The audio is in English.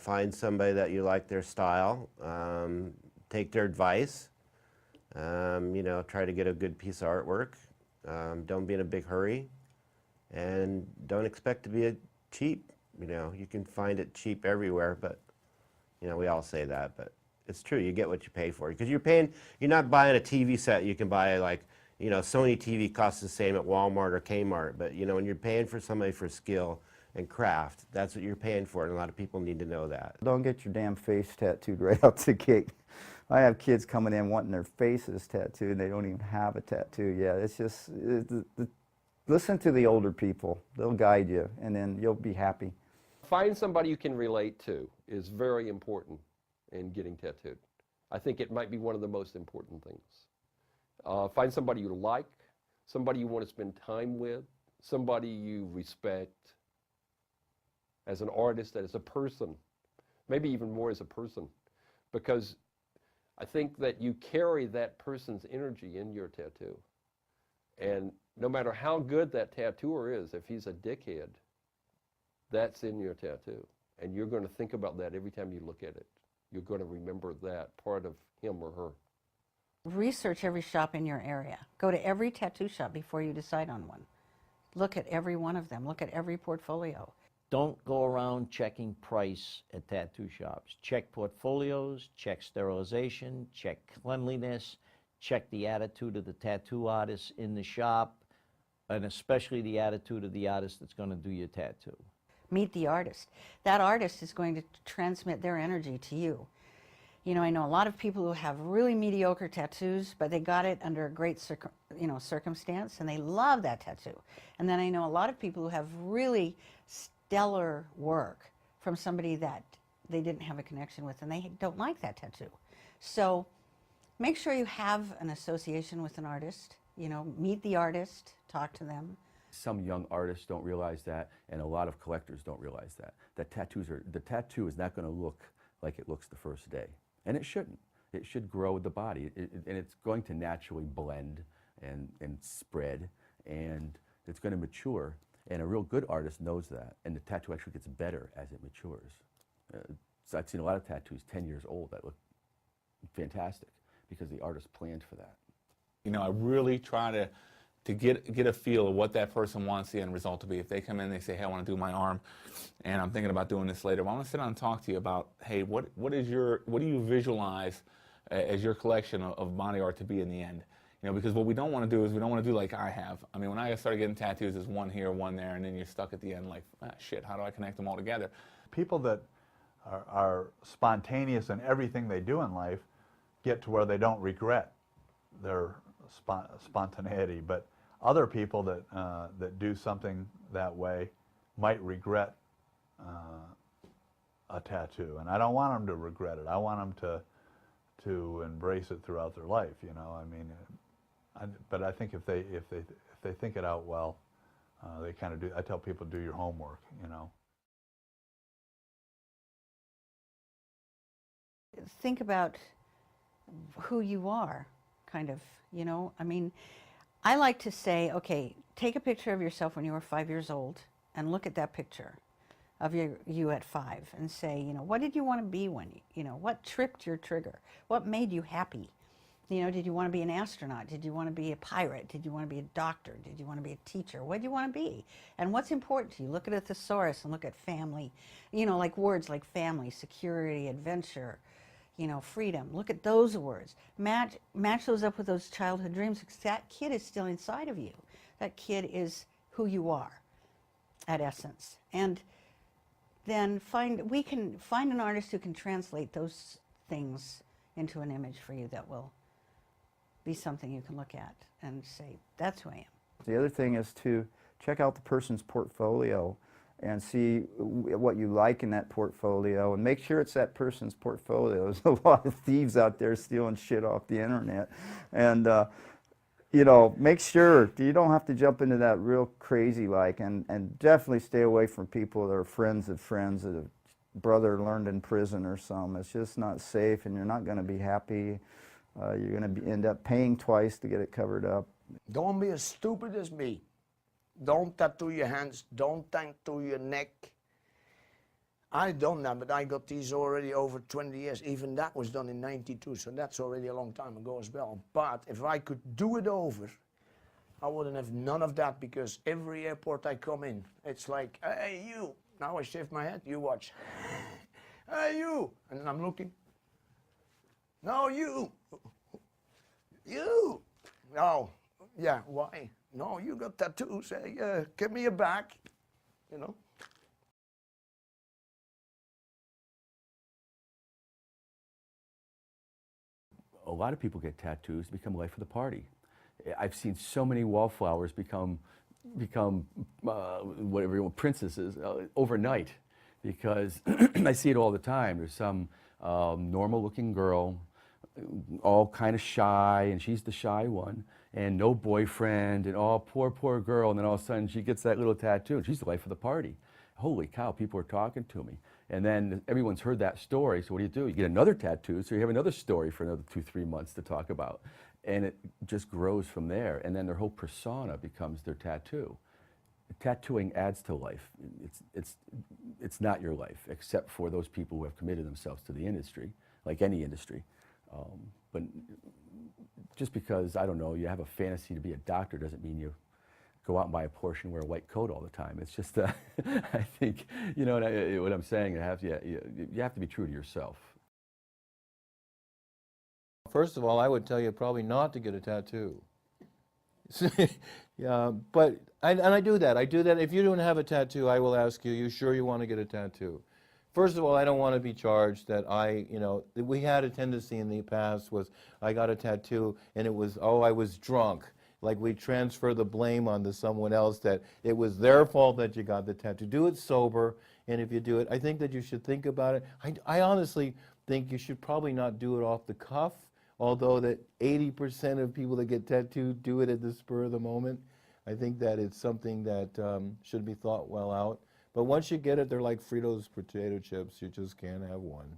find somebody that you like their style, take their advice, you know, try to get a good piece of artwork, don't be in a big hurry, and don't expect to be cheap. You know, you can find it cheap everywhere, but, you know, we all say that, but it's true, you get what you pay for. Because you're not buying a TV set you can buy, like, you know, Sony TV costs the same at Walmart or Kmart, but, you know, when you're paying for somebody for skill and craft, that's what you're paying for, and a lot of people need to know that. Don't get your damn face tattooed right out the gate. I have kids coming in wanting their faces tattooed, and they don't even have a tattoo yet. It's just, listen to the older people. They'll guide you, and then you'll be happy. Find somebody you can relate to is very important in getting tattooed. I think it might be one of the most important things. Find somebody you like, somebody you want to spend time with, somebody you respect as an artist, as a person, maybe even more as a person, because I think that you carry that person's energy in your tattoo. And no matter how good that tattooer is, if he's a dickhead, that's in your tattoo. And you're going to think about that every time you look at it. You're going to remember that part of him or her. Research every shop in your area. Go to every tattoo shop before you decide on one. Look at every one of them. Look at every portfolio. Don't go around checking price at tattoo shops. Check portfolios, check sterilization, check cleanliness, check the attitude of the tattoo artist in the shop, and especially the attitude of the artist that's going to do your tattoo. Meet the artist. That artist is going to transmit their energy to you. You know, I know a lot of people who have really mediocre tattoos, but they got it under a great circumstance, and they love that tattoo. And then I know a lot of people who have really stellar work from somebody that they didn't have a connection with, and they don't like that tattoo. So make sure you have an association with an artist. You know, meet the artist, talk to them. Some young artists don't realize that, and a lot of collectors don't realize that. The tattoo is not going to look like it looks the first day. And it shouldn't. It should grow with the body, and it's going to naturally blend and spread, and it's going to mature. And a real good artist knows that, and the tattoo actually gets better as it matures. So I've seen a lot of tattoos 10 years old that look fantastic because the artist planned for that. You know, I really try to get a feel of what that person wants the end result to be. If they come in, they say, hey, I want to do my arm, and I'm thinking about doing this later. Well, I want to sit down and talk to you about, hey, what do you visualize as your collection of body art to be in the end? You know, because what we don't want to do is we don't want to do like I have. I mean, when I started getting tattoos, there's one here, one there, and then you're stuck at the end like, ah, shit, how do I connect them all together? People that are spontaneous in everything they do in life get to where they don't regret their spontaneity, but other people that do something that way might regret a tattoo, and I don't want them to regret it. I want them to embrace it throughout their life. You know, I mean, but I think if they think it out well, they kind of do. I tell people, do your homework. You know. Think about who you are, kind of. You know, I mean. I like to say, okay, take a picture of yourself when you were 5 years old and look at that picture of you at 5 and say, you know, what did you want to be when what tripped your trigger? What made you happy? You know, did you want to be an astronaut? Did you want to be a pirate? Did you want to be a doctor? Did you want to be a teacher? What did you want to be? And what's important to you? Look at a thesaurus and look at family, you know, like words like family, security, adventure, you know, freedom. Look at those words. Match those up with those childhood dreams, because that kid is still inside of you. That kid is who you are, at essence. And then we can find an artist who can translate those things into an image for you that will be something you can look at and say, that's who I am. The other thing is to check out the person's portfolio and see what you like in that portfolio, and make sure it's that person's portfolio. There's a lot of thieves out there stealing shit off the internet. And, you know, make sure you don't have to jump into that real crazy and definitely stay away from people that are friends of friends that a brother learned in prison or something. It's just not safe, and you're not going to be happy. You're going to end up paying twice to get it covered up. Don't be as stupid as me. Don't tattoo your hands. Don't tattoo your neck. I done that, but I got these already over 20 years. Even that was done in 92, so that's already a long time ago as well. But if I could do it over, I wouldn't have none of that, because every airport I come in, it's like, hey, you. Now I shave my head, you watch. Hey, you. And then I'm looking. No, you. You. No. Yeah, why? No, you got tattoos. Hey, give me a back. You know. A lot of people get tattoos, become life of the party. I've seen so many wallflowers become whatever you want, princesses overnight, because I see it all the time. There's some normal-looking girl, all kind of shy, and she's the shy one, and no boyfriend, and oh, poor girl, and then all of a sudden she gets that little tattoo, and she's the life of the party. Holy cow, people are talking to me. And then everyone's heard that story, so what do? You get another tattoo, so you have another story for another 2-3 months to talk about. And it just grows from there, and then their whole persona becomes their tattoo. Tattooing adds to life. It's not your life, except for those people who have committed themselves to the industry, like any industry. But just because, I don't know, you have a fantasy to be a doctor doesn't mean you go out and buy a Porsche and wear a white coat all the time. It's just, I think, you know what I'm saying, you have to be true to yourself. First of all, I would tell you probably not to get a tattoo. Yeah, but I do that. I do that. If you don't have a tattoo, I will ask you, you sure you want to get a tattoo? First of all, I don't want to be charged that we had a tendency in the past was I got a tattoo and it was, oh, I was drunk. Like we transfer the blame onto someone else that it was their fault that you got the tattoo. Do it sober, and if you do it, I think that you should think about it. I honestly think you should probably not do it off the cuff, although that 80% of people that get tattooed do it at the spur of the moment. I think that it's something that should be thought well out. But once you get it, they're like Fritos potato chips. You just can't have one.